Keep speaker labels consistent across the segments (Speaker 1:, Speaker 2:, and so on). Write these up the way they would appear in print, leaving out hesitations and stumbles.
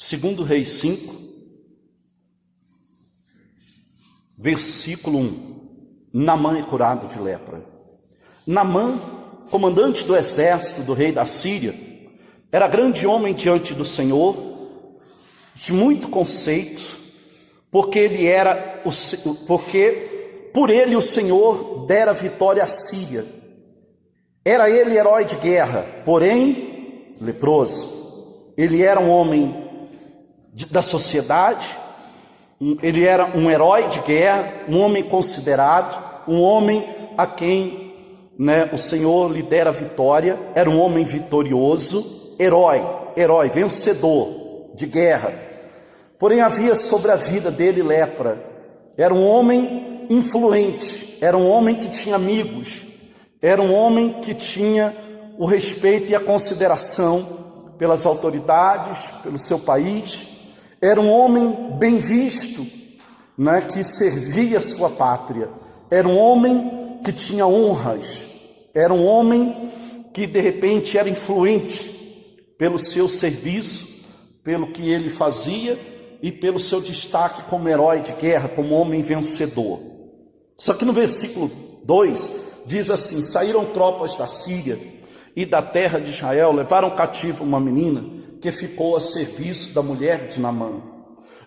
Speaker 1: Segundo Reis 5, versículo 1. Naamã é curado de lepra. Naamã, comandante do exército do rei da Síria, era grande homem diante do Senhor, de muito conceito, porque por ele o Senhor dera vitória à Síria. Era ele herói de guerra, porém leproso. Ele era um homem da sociedade, ele era um herói de guerra, um homem considerado, um homem a quem o Senhor lhe dera vitória. Era um homem vitorioso, herói, vencedor de guerra. Porém havia sobre a vida dele lepra. Era um homem influente, era um homem que tinha amigos, era um homem que tinha o respeito e a consideração pelas autoridades, pelo seu país. Era um homem bem visto, que servia a sua pátria. Era um homem que tinha honras. Era um homem que de repente era influente pelo seu serviço, pelo que ele fazia e pelo seu destaque como herói de guerra, como homem vencedor. Só que no versículo 2 diz assim: saíram tropas da Síria e da terra de Israel, levaram cativo uma menina que ficou a serviço da mulher de Naamã.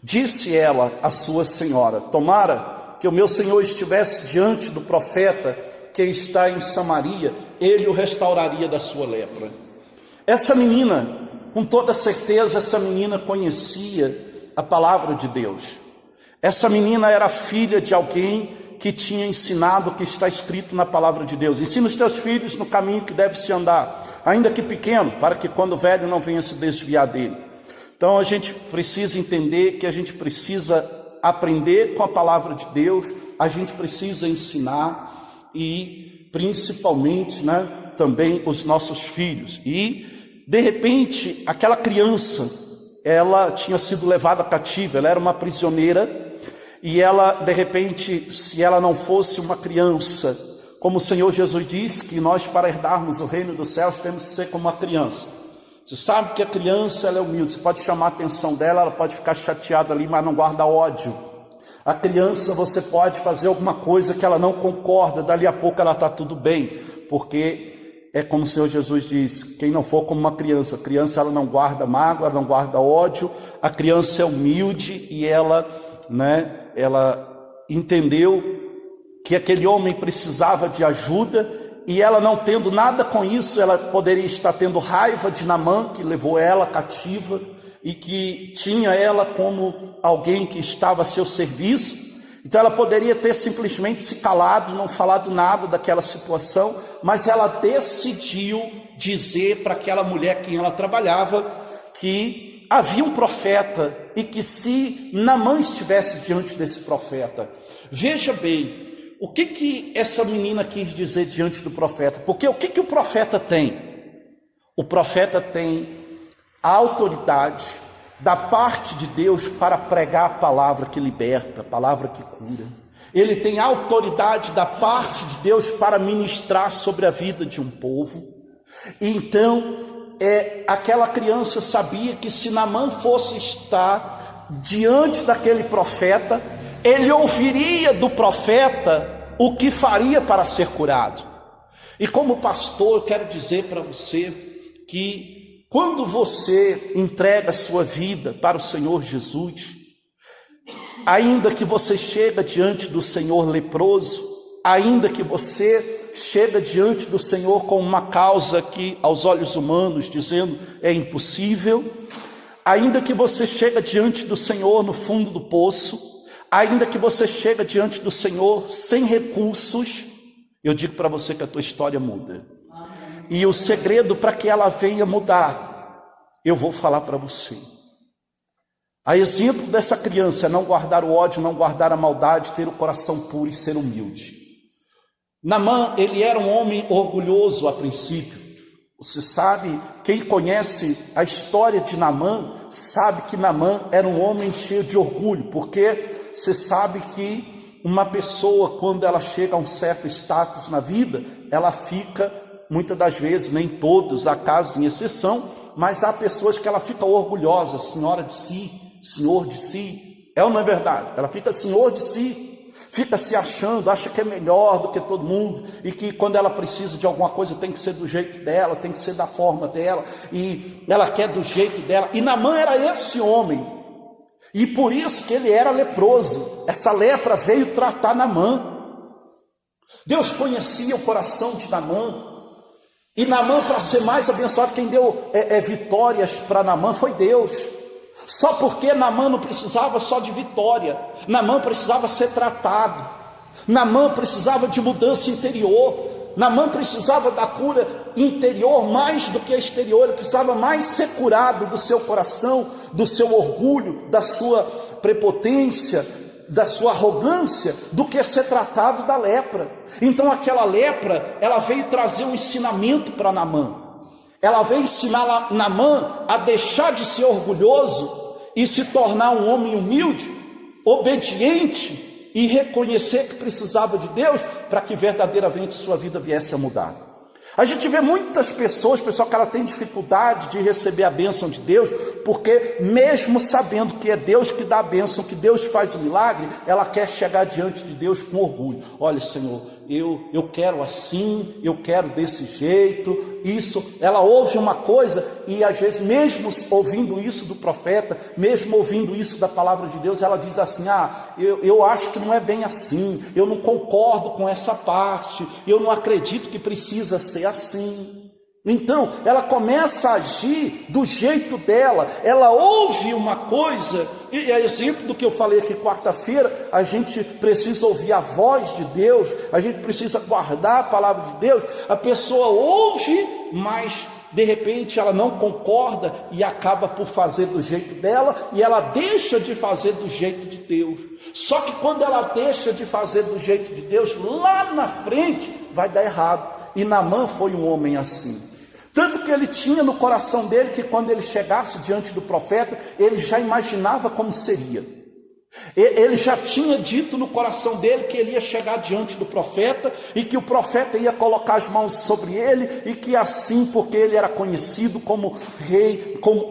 Speaker 1: Disse ela à sua senhora: tomara que o meu senhor estivesse diante do profeta que está em Samaria, ele o restauraria da sua lepra. Essa menina, com toda certeza, essa menina conhecia a palavra de Deus. Essa menina era filha de alguém que tinha ensinado o que está escrito na palavra de Deus. Ensina os teus filhos no caminho que deve se andar, ainda que pequeno, para que quando velho não venha se desviar dele. Então a gente precisa entender que a gente precisa aprender com a palavra de Deus, a gente precisa ensinar e principalmente também os nossos filhos. E de repente aquela criança, ela tinha sido levada cativa, ela era uma prisioneira. E ela, de repente, se ela não fosse uma criança, como o Senhor Jesus disse, que nós para herdarmos o reino dos céus temos que ser como uma criança. Você sabe que a criança ela é humilde, você pode chamar a atenção dela, ela pode ficar chateada ali, mas não guarda ódio. A criança você pode fazer alguma coisa que ela não concorda, dali a pouco ela está tudo bem, porque é como o Senhor Jesus diz, quem não for como uma criança, a criança ela não guarda mágoa, ela não guarda ódio, a criança é humilde e ela entendeu que aquele homem precisava de ajuda, e ela não tendo nada com isso, ela poderia estar tendo raiva de Naamã, que levou ela cativa e que tinha ela como alguém que estava a seu serviço. Então ela poderia ter simplesmente se calado, não falado nada daquela situação, mas ela decidiu dizer para aquela mulher quem ela trabalhava que havia um profeta e que se Naamã estivesse diante desse profeta. Veja bem, o que essa menina quis dizer diante do profeta? Porque o que o profeta tem? O profeta tem a autoridade da parte de Deus para pregar a palavra que liberta, a palavra que cura. Ele tem a autoridade da parte de Deus para ministrar sobre a vida de um povo. E então, aquela criança sabia que se Naamã fosse estar diante daquele profeta, ele ouviria do profeta o que faria para ser curado. E como pastor, eu quero dizer para você que quando você entrega a sua vida para o Senhor Jesus, ainda que você chega diante do Senhor leproso, ainda que você chega diante do Senhor com uma causa que aos olhos humanos dizendo é impossível, ainda que você chega diante do Senhor no fundo do poço, ainda que você chega diante do Senhor sem recursos, eu digo para você que a tua história muda. E o segredo para que ela venha mudar, eu vou falar para você. A exemplo dessa criança, não guardar o ódio, não guardar a maldade, ter o coração puro e ser humilde. Naamã, ele era um homem orgulhoso a princípio. Você sabe, quem conhece a história de Naamã, sabe que Naamã era um homem cheio de orgulho, porque você sabe que uma pessoa, quando ela chega a um certo status na vida, ela fica, muitas das vezes, nem todos, há casos em exceção, mas há pessoas que ela fica orgulhosa, senhora de si, senhor de si. É ou não é verdade? Ela fica senhor de si, fica se achando, acha que é melhor do que todo mundo, e que quando ela precisa de alguma coisa tem que ser do jeito dela, tem que ser da forma dela, e ela quer do jeito dela. E Naamã era esse homem, e por isso que ele era leproso. Essa lepra veio tratar Naamã. Deus conhecia o coração de Naamã, e Naamã, para ser mais abençoado, quem deu vitórias para Naamã foi Deus. Só porque Naamã não precisava só de vitória, Naamã precisava ser tratado, Naamã precisava de mudança interior, Naamã precisava da cura interior mais do que exterior. Ele precisava mais ser curado do seu coração, do seu orgulho, da sua prepotência, da sua arrogância, do que ser tratado da lepra. Então aquela lepra, ela veio trazer um ensinamento para Naamã. Ela veio ensinar Naamã a deixar de ser orgulhoso e se tornar um homem humilde, obediente, e reconhecer que precisava de Deus para que verdadeiramente sua vida viesse a mudar. A gente vê muitas pessoas, pessoal, que ela tem dificuldade de receber a bênção de Deus, porque mesmo sabendo que é Deus que dá a bênção, que Deus faz o milagre, ela quer chegar diante de Deus com orgulho. Olha, Senhor, eu quero assim, eu quero desse jeito, isso. Ela ouve uma coisa e às vezes, mesmo ouvindo isso do profeta, mesmo ouvindo isso da palavra de Deus, ela diz assim: eu acho que não é bem assim, eu não concordo com essa parte, eu não acredito que precisa ser assim. Então ela começa a agir do jeito dela. Ela ouve uma coisa, e é exemplo do que eu falei aqui quarta-feira. A gente precisa ouvir a voz de Deus, a gente precisa guardar a palavra de Deus. A pessoa ouve, mas de repente ela não concorda e acaba por fazer do jeito dela, e ela deixa de fazer do jeito de Deus. Só que quando ela deixa de fazer do jeito de Deus, lá na frente vai dar errado. E Naamã foi um homem assim. Tanto que ele tinha no coração dele que quando ele chegasse diante do profeta, ele já imaginava como seria. Ele já tinha dito no coração dele que ele ia chegar diante do profeta, e que o profeta ia colocar as mãos sobre ele, e que assim, porque ele era conhecido como rei, como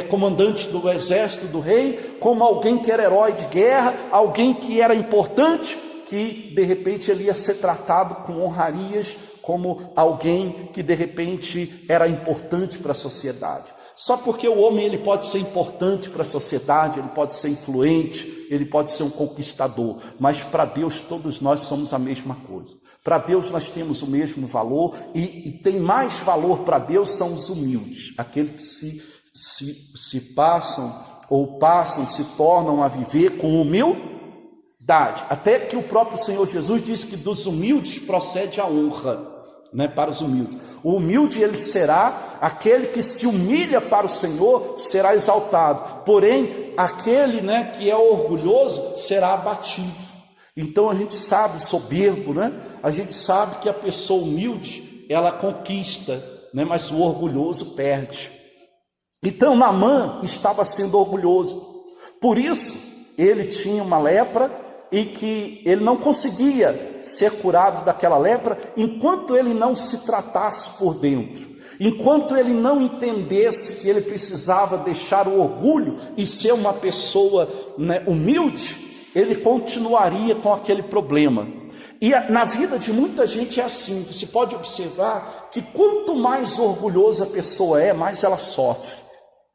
Speaker 1: comandante do exército do rei, como alguém que era herói de guerra, alguém que era importante, que de repente ele ia ser tratado com honrarias, como alguém que de repente era importante para a sociedade. Só porque o homem ele pode ser importante para a sociedade, ele pode ser influente, ele pode ser um conquistador, mas para Deus todos nós somos a mesma coisa. Para Deus nós temos o mesmo valor, e tem mais valor para Deus são os humildes, aqueles que se tornam a viver com humildade. Até que o próprio Senhor Jesus disse que dos humildes procede a honra. Para os humildes. O humilde ele será aquele que se humilha para o Senhor, será exaltado. Porém, aquele que é orgulhoso será abatido. Então a gente sabe, soberbo, a gente sabe que a pessoa humilde ela conquista, mas o orgulhoso perde. Então Naamã estava sendo orgulhoso. Por isso ele tinha uma lepra, e que ele não conseguia ser curado daquela lepra enquanto ele não se tratasse por dentro, enquanto ele não entendesse que ele precisava deixar o orgulho e ser uma pessoa humilde. Ele continuaria com aquele problema. E na vida de muita gente é assim. Você pode observar que quanto mais orgulhosa a pessoa é, mais ela sofre.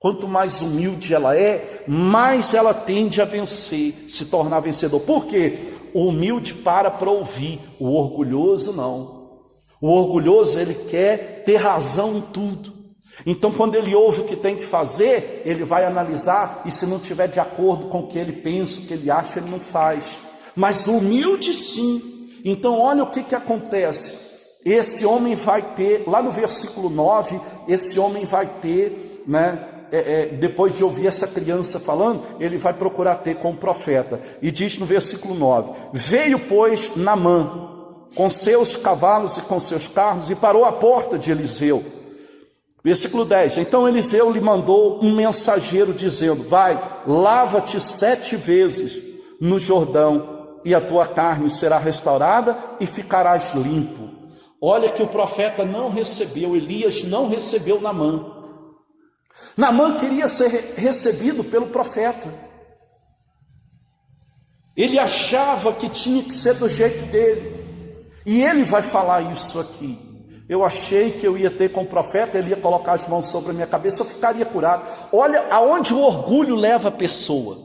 Speaker 1: Quanto mais humilde ela é, mais ela tende a vencer, se tornar vencedor. Por quê? O humilde para ouvir, o orgulhoso não. O orgulhoso ele quer ter razão em tudo. Então quando ele ouve o que tem que fazer, ele vai analisar, e se não estiver de acordo com o que ele pensa, o que ele acha, ele não faz. Mas o humilde sim. Então olha o que acontece. Esse homem vai ter, lá no versículo 9, esse homem vai ter, depois de ouvir essa criança falando, ele vai procurar ter com o profeta. E diz no versículo 9: veio pois Naamã com seus cavalos e com seus carros, e parou à porta de Eliseu. Versículo 10: então Eliseu lhe mandou um mensageiro dizendo: vai, lava-te 7 vezes no Jordão, e a tua carne será restaurada e ficarás limpo. Olha que o profeta não recebeu, Elias não recebeu Naamã. Naamã queria ser recebido pelo profeta. Ele achava que tinha que ser do jeito dele. E ele vai falar isso aqui. Eu achei que eu ia ter com o profeta, ele ia colocar as mãos sobre a minha cabeça, eu ficaria curado. Olha aonde o orgulho leva a pessoa.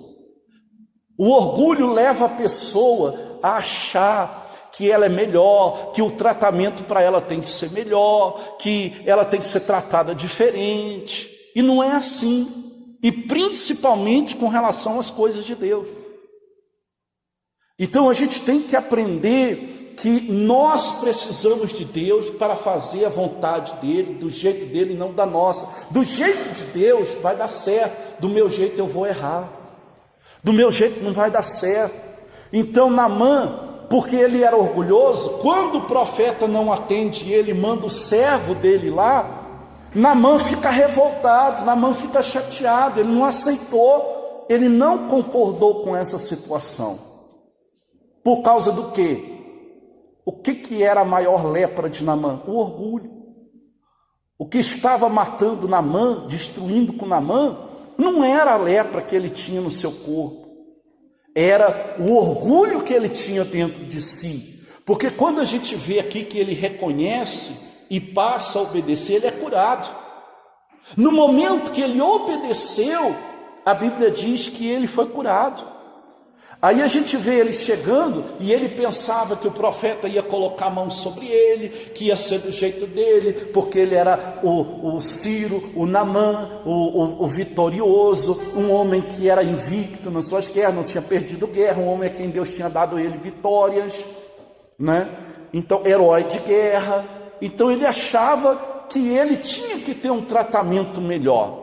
Speaker 1: O orgulho leva a pessoa a achar que ela é melhor, que o tratamento para ela tem que ser melhor, que ela tem que ser tratada diferente. E não é assim. E principalmente com relação às coisas de Deus. Então a gente tem que aprender que nós precisamos de Deus para fazer a vontade dele, do jeito dele e não da nossa. Do jeito de Deus vai dar certo, do meu jeito eu vou errar. Do meu jeito não vai dar certo. Então Naamã, porque ele era orgulhoso, quando o profeta não atende ele, manda o servo dele lá, Naamã fica revoltado, Naamã fica chateado, ele não aceitou, ele não concordou com essa situação. Por causa do quê? O que era a maior lepra de Naamã? O orgulho. O que estava matando Naamã, destruindo com Naamã, não era a lepra que ele tinha no seu corpo. Era o orgulho que ele tinha dentro de si. Porque quando a gente vê aqui que ele reconhece e passa a obedecer, ele é curado. No momento que ele obedeceu, a Bíblia diz que ele foi curado. Aí a gente vê ele chegando e ele pensava que o profeta ia colocar a mão sobre ele, que ia ser do jeito dele, porque ele era o Ciro, o Naamã, o vitorioso, um homem que era invicto nas suas guerras, não tinha perdido guerra, um homem a quem Deus tinha dado a ele vitórias, né? Então, herói de guerra. Então ele achava que ele tinha que ter um tratamento melhor.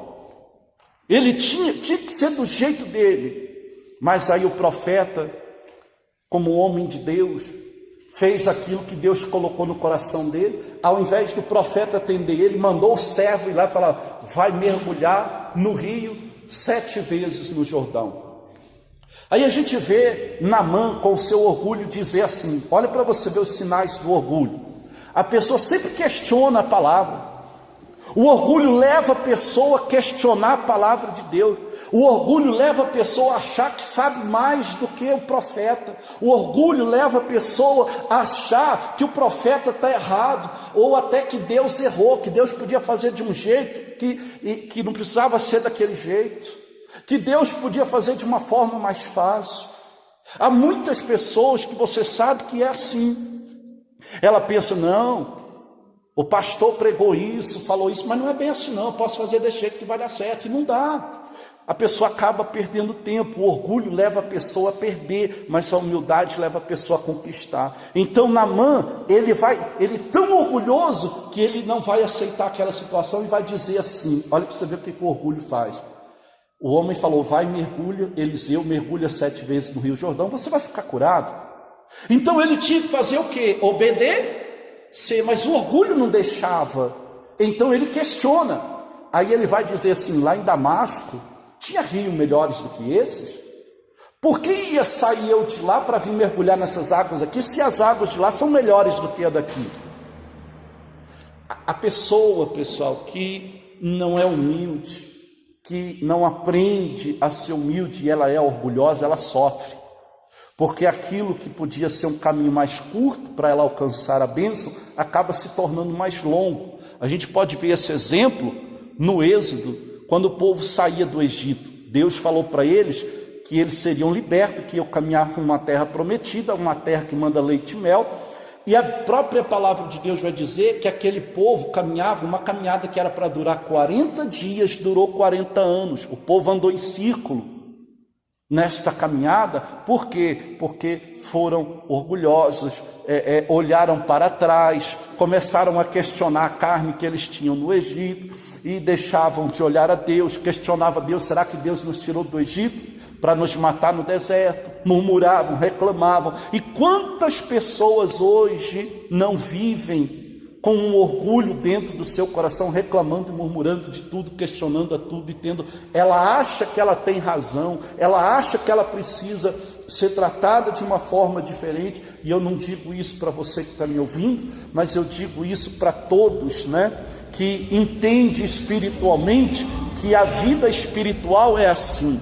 Speaker 1: Ele tinha que ser do jeito dele. Mas aí o profeta, como homem de Deus, fez aquilo que Deus colocou no coração dele. Ao invés do profeta atender ele, mandou o servo ir lá e falar: vai mergulhar no rio 7 vezes no Jordão. Aí a gente vê Naamã com o seu orgulho dizer assim, olha para você ver os sinais do orgulho. A pessoa sempre questiona a palavra. O orgulho leva a pessoa a questionar a palavra de Deus. O orgulho leva a pessoa a achar que sabe mais do que o profeta. O orgulho leva a pessoa a achar que o profeta está errado, ou até que Deus errou, que Deus podia fazer de um jeito que não precisava ser daquele jeito, que Deus podia fazer de uma forma mais fácil. Há muitas pessoas que você sabe que é assim. Ela pensa, não, o pastor pregou isso, falou isso, mas não é bem assim não, eu posso fazer desse jeito que vai dar certo, e não dá. A pessoa acaba perdendo tempo, o orgulho leva a pessoa a perder, mas a humildade leva a pessoa a conquistar. Então Naamã, ele é tão orgulhoso que ele não vai aceitar aquela situação e vai dizer assim, olha para você ver o que o orgulho faz. O homem falou, vai mergulha, Eliseu mergulha 7 vezes no Rio Jordão, você vai ficar curado. Então ele tinha que fazer o quê? Obedecer, mas o orgulho não deixava. Então ele questiona. Aí ele vai dizer assim, lá em Damasco, tinha rios melhores do que esses? Por que ia sair eu de lá para vir mergulhar nessas águas aqui, se as águas de lá são melhores do que a daqui? A pessoa, pessoal, que não é humilde, que não aprende a ser humilde e ela é orgulhosa, ela sofre. Porque aquilo que podia ser um caminho mais curto para ela alcançar a bênção, acaba se tornando mais longo. A gente pode ver esse exemplo no Êxodo, quando o povo saía do Egito. Deus falou para eles que eles seriam libertos, que iam caminhar com uma terra prometida, uma terra que manda leite e mel. E a própria palavra de Deus vai dizer que aquele povo caminhava, uma caminhada que era para durar 40 dias, durou 40 anos. O povo andou em círculo nesta caminhada. Por quê? Porque foram orgulhosos, olharam para trás, começaram a questionar a carne que eles tinham no Egito e deixavam de olhar a Deus, questionavam a Deus, será que Deus nos tirou do Egito para nos matar no deserto? Murmuravam, reclamavam. E quantas pessoas hoje não vivem com um orgulho dentro do seu coração, reclamando e murmurando de tudo, questionando a tudo e ela acha que ela tem razão, ela acha que ela precisa ser tratada de uma forma diferente, e eu não digo isso para você que está me ouvindo, mas eu digo isso para todos, né, que entende espiritualmente que a vida espiritual é assim.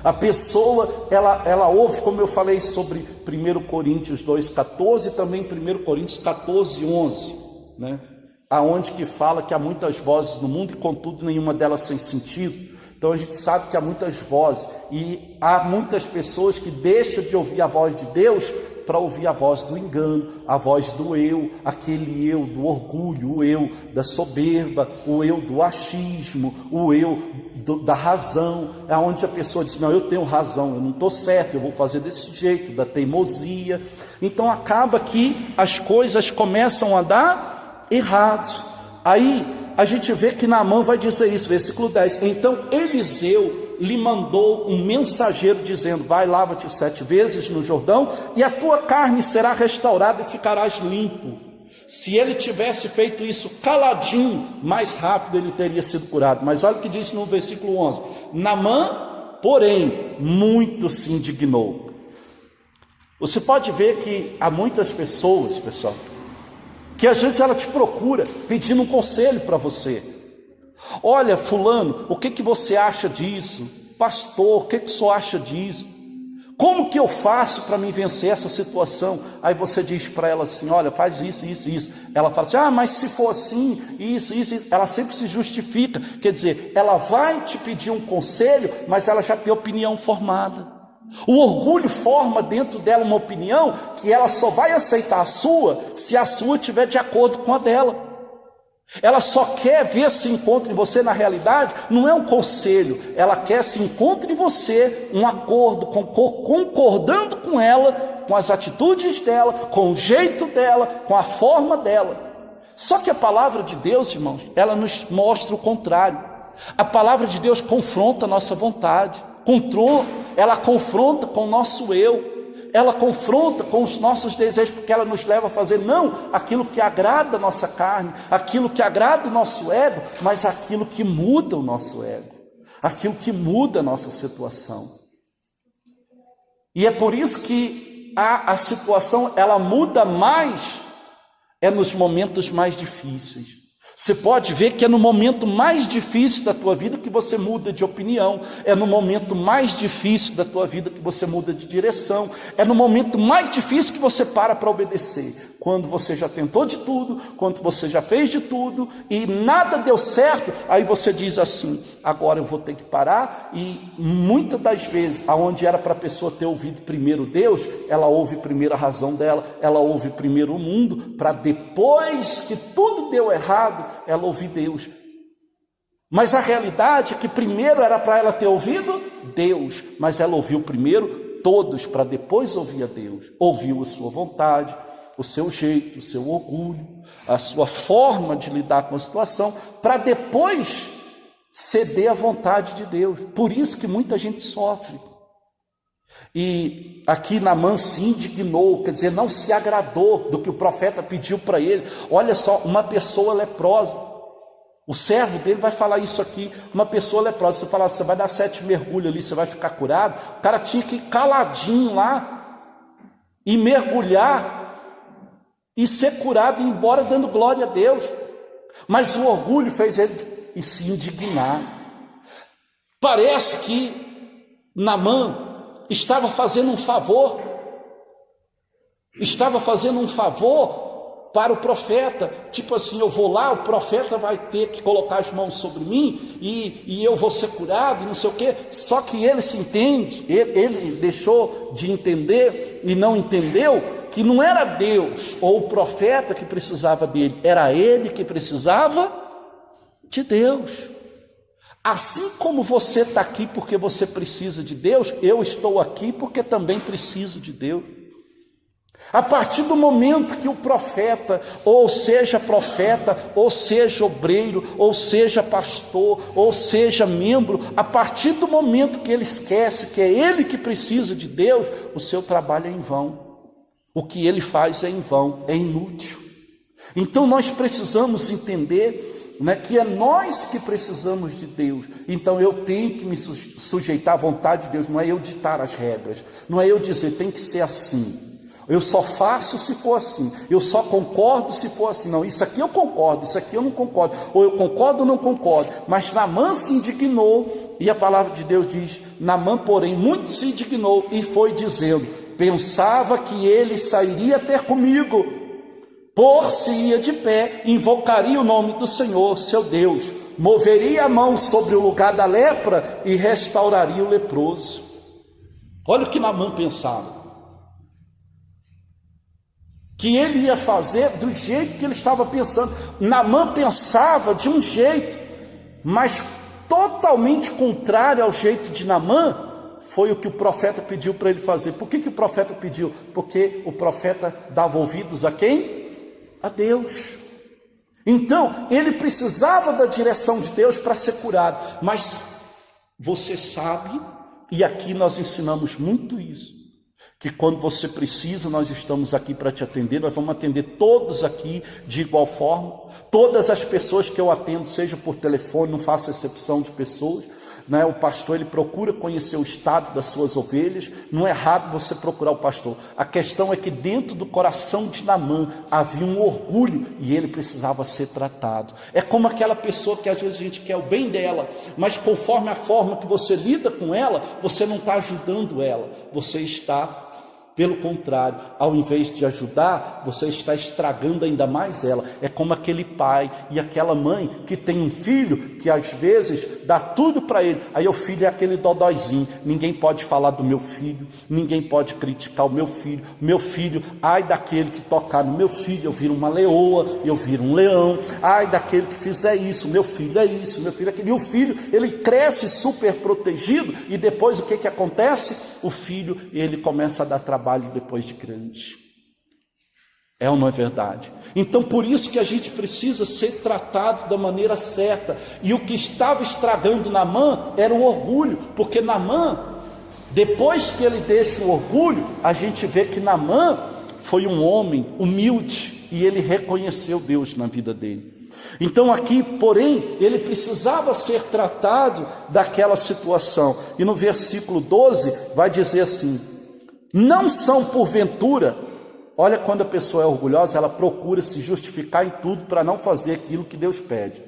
Speaker 1: A pessoa, ela ouve, como eu falei sobre 1 Coríntios 2,14, também 1 Coríntios 14,11, né? Aonde que fala que há muitas vozes no mundo e contudo nenhuma delas sem sentido. Então a gente sabe que há muitas vozes e há muitas pessoas que deixam de ouvir a voz de Deus para ouvir a voz do engano, a voz do eu, aquele eu do orgulho, o eu da soberba, o eu do achismo, o eu da razão, é onde a pessoa diz, não, eu tenho razão, eu não estou certo, eu vou fazer desse jeito, da teimosia. Então acaba que as coisas começam a dar errado. Aí a gente vê que Naamã vai dizer isso, versículo 10, então Eliseu lhe mandou um mensageiro dizendo, vai, lava-te 7 vezes no Jordão, e a tua carne será restaurada e ficarás limpo. Se ele tivesse feito isso caladinho, mais rápido ele teria sido curado. Mas olha o que diz no versículo 11, Naamã, porém, muito se indignou. Você pode ver que há muitas pessoas, pessoal, que às vezes ela te procura pedindo um conselho para você. Olha, fulano, o que você acha disso? Pastor, o que o senhor acha disso? Como que eu faço para me vencer essa situação? Aí você diz para ela assim, olha, faz isso, isso, isso. Ela fala assim, mas se for assim, isso. Ela sempre se justifica. Quer dizer, ela vai te pedir um conselho, mas ela já tem opinião formada. O orgulho forma dentro dela uma opinião que ela só vai aceitar a sua se a sua estiver de acordo com a dela. Ela só quer ver se encontra em você, na realidade, não é um conselho, ela quer se encontre em você um acordo, concordando com ela, com as atitudes dela, com o jeito dela, com a forma dela. Só que a palavra de Deus, irmãos, ela nos mostra o contrário. A palavra de Deus confronta a nossa vontade, ela confronta com o nosso eu, ela confronta com os nossos desejos, porque ela nos leva a fazer não aquilo que agrada a nossa carne, aquilo que agrada o nosso ego, mas aquilo que muda o nosso ego, aquilo que muda a nossa situação. E é por isso que a situação ela muda mais, é nos momentos mais difíceis. Você pode ver que é no momento mais difícil da tua vida que você muda de opinião, é no momento mais difícil da tua vida que você muda de direção, é no momento mais difícil que você para obedecer. Quando você já tentou de tudo, quando você já fez de tudo e nada deu certo, aí você diz assim, agora eu vou ter que parar. E muitas das vezes, aonde era para a pessoa ter ouvido primeiro Deus, ela ouve primeiro a razão dela, ela ouve primeiro o mundo, para depois que tudo deu errado, ela ouvir Deus. Mas a realidade é que primeiro era para ela ter ouvido Deus, mas ela ouviu primeiro todos, para depois ouvir a Deus. Ouviu a sua vontade, o seu jeito, o seu orgulho, a sua forma de lidar com a situação, para depois ceder à vontade de Deus. Por isso que muita gente sofre. E aqui Naamã se indignou, quer dizer, não se agradou do que o profeta pediu para ele. Olha só, uma pessoa leprosa, o servo dele vai falar isso aqui, uma pessoa leprosa, você fala, você vai dar 7 mergulhos ali, você vai ficar curado. O cara tinha que ir caladinho lá e mergulhar e ser curado e ir embora dando glória a Deus. Mas o orgulho fez ele se indignar. Parece que Naamã estava fazendo um favor para o profeta, tipo assim, eu vou lá, o profeta vai ter que colocar as mãos sobre mim e eu vou ser curado e não sei o quê. Só que ele se entende, ele deixou de entender e não entendeu que não era Deus ou o profeta que precisava dele, era ele que precisava de Deus. Assim como você está aqui porque você precisa de Deus, eu estou aqui porque também preciso de Deus. A partir do momento que o profeta, ou seja obreiro, ou seja pastor, ou seja membro, a partir do momento que ele esquece que é ele que precisa de Deus, o seu trabalho é em vão. O que ele faz é em vão, é inútil. Então nós precisamos entender, né, que é nós que precisamos de Deus. Então eu tenho que me sujeitar à vontade de Deus, não é eu ditar as regras, não é eu dizer tem que ser assim, eu só faço se for assim, eu só concordo se for assim. Não, isso aqui eu concordo, isso aqui eu não concordo, ou eu concordo ou não concordo. Mas Naamã se indignou, e a palavra de Deus diz: Naamã, porém, muito se indignou e foi dizendo: pensava que ele sairia ter comigo, por-se-ia de pé, invocaria o nome do Senhor, seu Deus, moveria a mão sobre o lugar da lepra e restauraria o leproso. Olha o que Naamã pensava, que ele ia fazer do jeito que ele estava pensando. Naamã pensava de um jeito, mas totalmente contrário ao jeito de Naamã foi o que o profeta pediu para ele fazer. Por que o profeta pediu? Porque o profeta dava ouvidos a quem? A Deus. Então ele precisava da direção de Deus para ser curado. Mas você sabe, e aqui nós ensinamos muito isso, que quando você precisa, nós estamos aqui para te atender. Nós vamos atender todos aqui de igual forma. Todas as pessoas que eu atendo, seja por telefone, não faço exceção de pessoas, né? O pastor, ele procura conhecer o estado das suas ovelhas. Não é errado você procurar o pastor. A questão é que dentro do coração de Naamã havia um orgulho e ele precisava ser tratado. É como aquela pessoa que às vezes a gente quer o bem dela, mas conforme a forma que você lida com ela, você não está ajudando ela, você está, pelo contrário, ao invés de ajudar, você está estragando ainda mais ela. É como aquele pai e aquela mãe que tem um filho que às vezes dá tudo para ele. Aí o filho é aquele dodóizinho. Ninguém pode falar do meu filho, ninguém pode criticar o meu filho. Meu filho, ai daquele que tocar no meu filho, eu viro uma leoa, eu viro um leão. Ai daquele que fizer isso, meu filho é isso, meu filho é aquilo. E o filho, ele cresce super protegido, e depois o que acontece? O filho, ele começa a dar trabalho depois de grande. É ou não é verdade? Então por isso que a gente precisa ser tratado da maneira certa. E o que estava estragando Naamã era o orgulho, porque Naamã, depois que ele deixa o orgulho, a gente vê que Naamã foi um homem humilde e ele reconheceu Deus na vida dele. Então aqui, porém, ele precisava ser tratado daquela situação. E no versículo 12 vai dizer assim: não são porventura, olha, quando a pessoa é orgulhosa, ela procura se justificar em tudo para não fazer aquilo que Deus pede.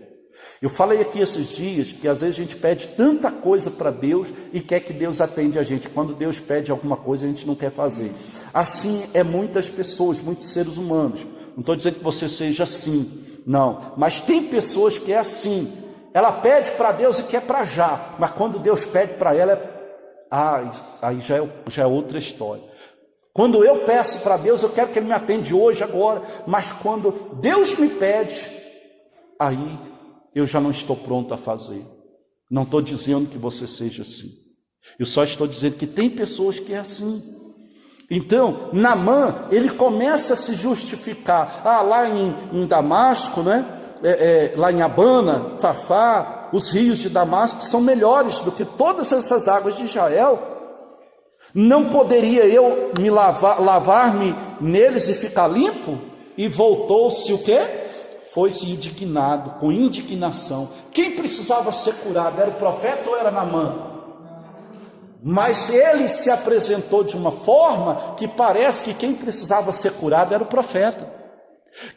Speaker 1: Eu falei aqui esses dias que às vezes a gente pede tanta coisa para Deus e quer que Deus atende a gente. Quando Deus pede alguma coisa, a gente não quer fazer. Assim é muitas pessoas, muitos seres humanos. Não estou dizendo que você seja assim, não, mas tem pessoas que é assim. Ela pede para Deus e quer para já, mas quando Deus pede para ela, aí já é outra história. Quando eu peço para Deus, eu quero que Ele me atende hoje, agora, mas quando Deus me pede, aí eu já não estou pronto a fazer. Não estou dizendo que você seja assim, eu só estou dizendo que tem pessoas que é assim. Então Naamã, ele começa a se justificar. Lá em Damasco, né? Lá em Abana, Fafá, os rios de Damasco são melhores do que todas essas águas de Israel. Não poderia eu me lavar-me neles e ficar limpo? E voltou-se o quê? Foi-se indignado, com indignação. Quem precisava ser curado? Era o profeta ou era Naamã? Mas ele se apresentou de uma forma que parece que quem precisava ser curado era o profeta.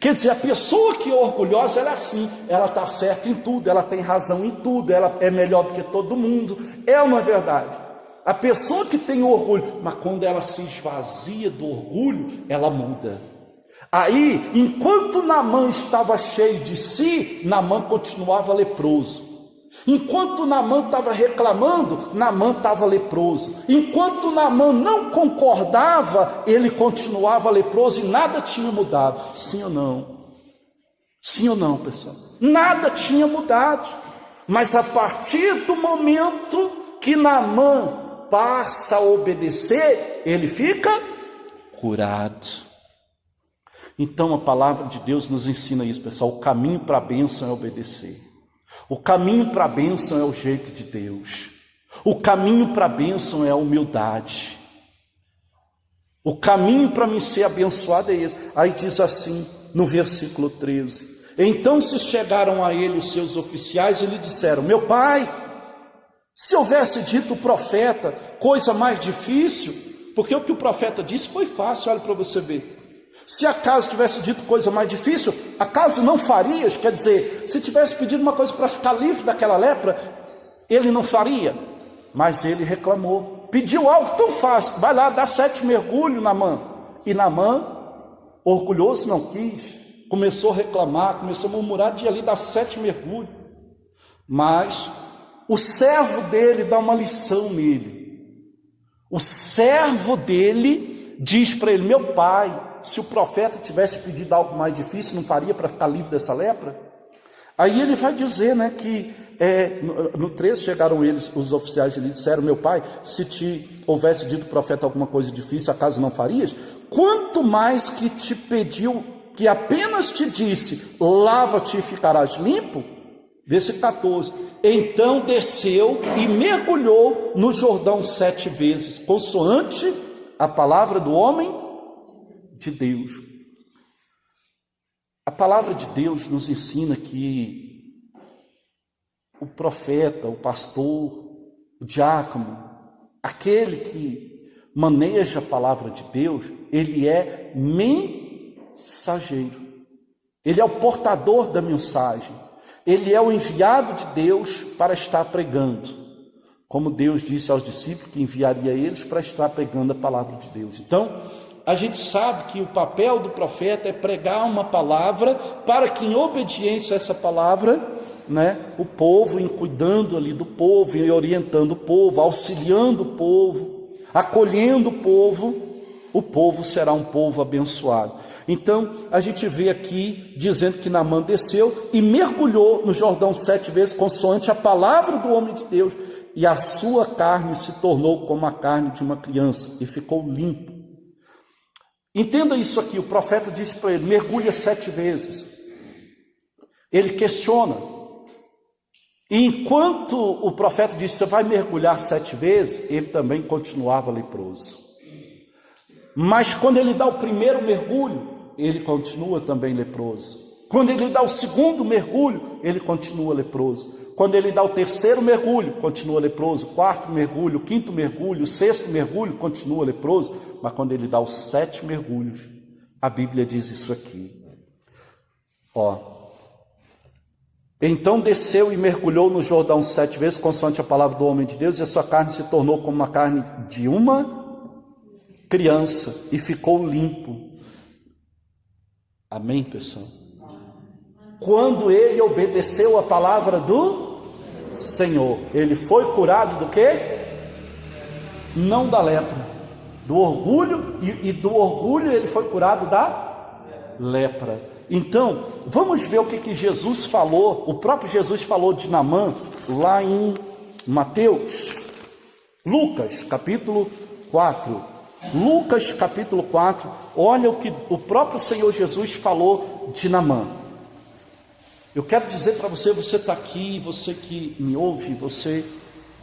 Speaker 1: Quer dizer, a pessoa que é orgulhosa, ela é assim, ela está certa em tudo, ela tem razão em tudo, ela é melhor do que todo mundo. É uma verdade. A pessoa que tem orgulho, mas quando ela se esvazia do orgulho, ela muda. Aí, enquanto Naamã estava cheio de si, Naamã continuava leproso. Enquanto Naamã estava reclamando, Naamã estava leproso. Enquanto Naamã não concordava, ele continuava leproso e nada tinha mudado. Sim ou não? Sim ou não, pessoal? Nada tinha mudado. Mas a partir do momento que Naamã passa a obedecer, ele fica curado. Então a palavra de Deus nos ensina isso, pessoal. O caminho para a bênção é obedecer. O caminho para a bênção é o jeito de Deus. O caminho para a bênção é a humildade. O caminho para me ser abençoado é esse. Aí diz assim, no versículo 13. Então se chegaram a ele os seus oficiais e lhe disseram: meu pai, se houvesse dito o profeta coisa mais difícil, porque o que o profeta disse foi fácil, olha para você ver. Se acaso tivesse dito coisa mais difícil, acaso não farias? Quer dizer, se tivesse pedido uma coisa para ficar livre daquela lepra, ele não faria. Mas ele reclamou, pediu algo tão fácil: vai lá, dá 7 mergulhos, Naamã. E Naamã, orgulhoso, não quis, começou a reclamar, começou a murmurar de ali dar 7 mergulhos. Mas o servo dele dá uma lição nele. O servo dele diz para ele: meu pai, se o profeta tivesse pedido algo mais difícil, não faria para ficar livre dessa lepra? Aí ele vai dizer, né, que no 13 chegaram eles, os oficiais, e lhe disseram: meu pai, se te houvesse dito o profeta alguma coisa difícil, acaso não farias? Quanto mais que te pediu, que apenas te disse: lava-te e ficarás limpo? Versículo 14. Então desceu e mergulhou no Jordão 7 vezes, consoante a palavra do homem de Deus. A palavra de Deus nos ensina que o profeta, o pastor, o diácono, aquele que maneja a palavra de Deus, ele é mensageiro. Ele é o portador da mensagem. Ele é o enviado de Deus para estar pregando. Como Deus disse aos discípulos que enviaria eles para estar pregando a palavra de Deus. Então, a gente sabe que o papel do profeta é pregar uma palavra para que, em obediência a essa palavra, né, o povo, em cuidando ali do povo, em orientando o povo, auxiliando o povo, acolhendo o povo será um povo abençoado. Então, a gente vê aqui dizendo que Naamã desceu e mergulhou no Jordão 7 vezes, consoante a palavra do homem de Deus, e a sua carne se tornou como a carne de uma criança, e ficou limpo. Entenda isso aqui, o profeta disse para ele: mergulha 7 vezes. Ele questiona. E enquanto o profeta disse: você vai mergulhar 7 vezes, ele também continuava leproso. Mas quando ele dá o primeiro mergulho, ele continua também leproso. Quando ele dá o segundo mergulho, ele continua leproso. Quando ele dá o terceiro mergulho, continua leproso. Quarto mergulho, quinto mergulho, sexto mergulho, continua leproso. Mas quando ele dá os 7 mergulhos, a Bíblia diz isso aqui. Então desceu e mergulhou no Jordão 7 vezes, consoante a palavra do homem de Deus, e a sua carne se tornou como a carne de uma criança, e ficou limpo. Amém, pessoal? Quando ele obedeceu a palavra do Senhor, ele foi curado do quê? Não da lepra, do orgulho, e do orgulho ele foi curado da lepra. Então, vamos ver o que Jesus falou. O próprio Jesus falou de Naamã lá em Mateus, Lucas capítulo 4. Lucas capítulo 4, olha o que o próprio Senhor Jesus falou de Naamã. Eu quero dizer para você, você está aqui, você que me ouve, você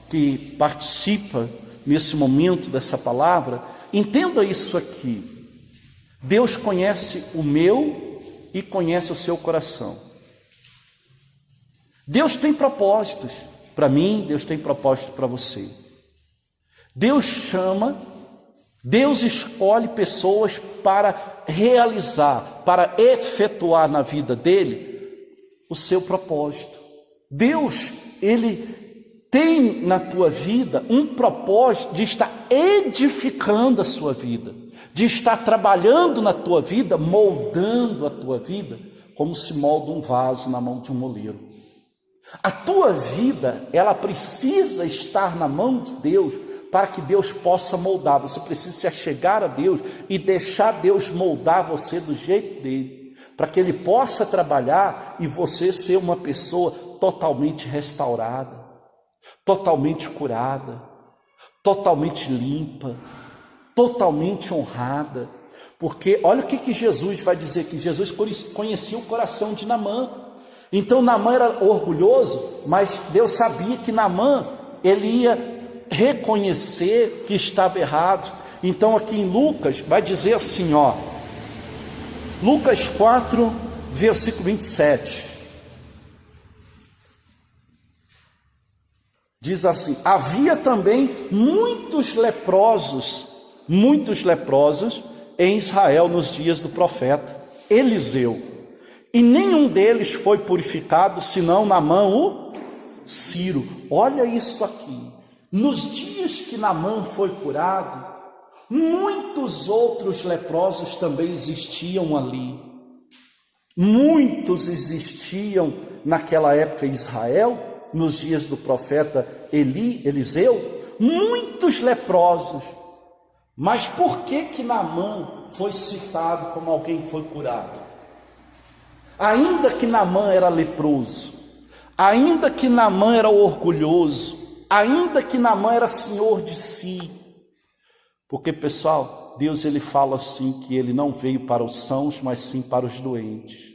Speaker 1: que participa nesse momento dessa palavra, entenda isso aqui. Deus conhece o meu e conhece o seu coração. Deus tem propósitos para mim, Deus tem propósitos para você. Deus chama, Deus escolhe pessoas para realizar, para efetuar na vida dele o seu propósito. Deus, ele tem na tua vida um propósito de estar edificando a sua vida, de estar trabalhando na tua vida, moldando a tua vida, como se molda um vaso na mão de um moleiro. A tua vida, ela precisa estar na mão de Deus, para que Deus possa moldar. Você precisa se achegar a Deus e deixar Deus moldar você do jeito dele, para que ele possa trabalhar e você ser uma pessoa totalmente restaurada, totalmente curada, totalmente limpa, totalmente honrada. Porque olha o que Jesus vai dizer, que Jesus conhecia o coração de Naamã. Então Naamã era orgulhoso, mas Deus sabia que Naamã, ele ia reconhecer que estava errado. Então aqui em Lucas vai dizer assim, Lucas 4, versículo 27. Diz assim: havia também muitos leprosos em Israel nos dias do profeta Eliseu, e nenhum deles foi purificado, senão Naamã o Ciro. Olha isso aqui. Nos dias que Naamã foi curado, muitos outros leprosos também existiam ali. Muitos existiam naquela época em Israel, nos dias do profeta Eliseu, muitos leprosos. Mas por que Naamã foi citado como alguém que foi curado? Ainda que Naamã era leproso, ainda que Naamã era orgulhoso, ainda que Naamã era senhor de si, porque, pessoal, Deus ele fala assim, que ele não veio para os sãos, mas sim para os doentes.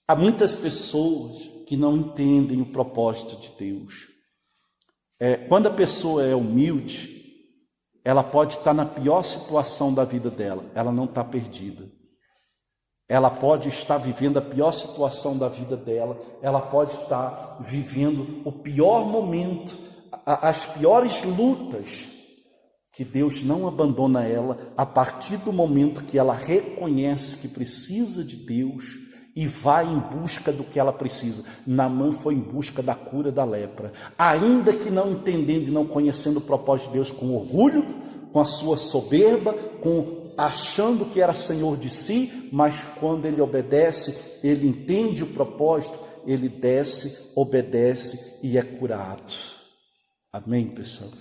Speaker 1: Há muitas pessoas que não entendem o propósito de Deus. Quando a pessoa é humilde, ela pode estar na pior situação da vida dela, ela não está perdida. Ela pode estar vivendo a pior situação da vida dela, ela pode estar vivendo o pior momento, as piores lutas, que Deus não abandona ela a partir do momento que ela reconhece que precisa de Deus e vai em busca do que ela precisa. Naamã foi em busca da cura da lepra, ainda que não entendendo e não conhecendo o propósito de Deus, com orgulho, com a sua soberba, achando que era senhor de si, mas quando ele obedece, ele entende o propósito, ele desce, obedece e é curado. Amém, pessoal?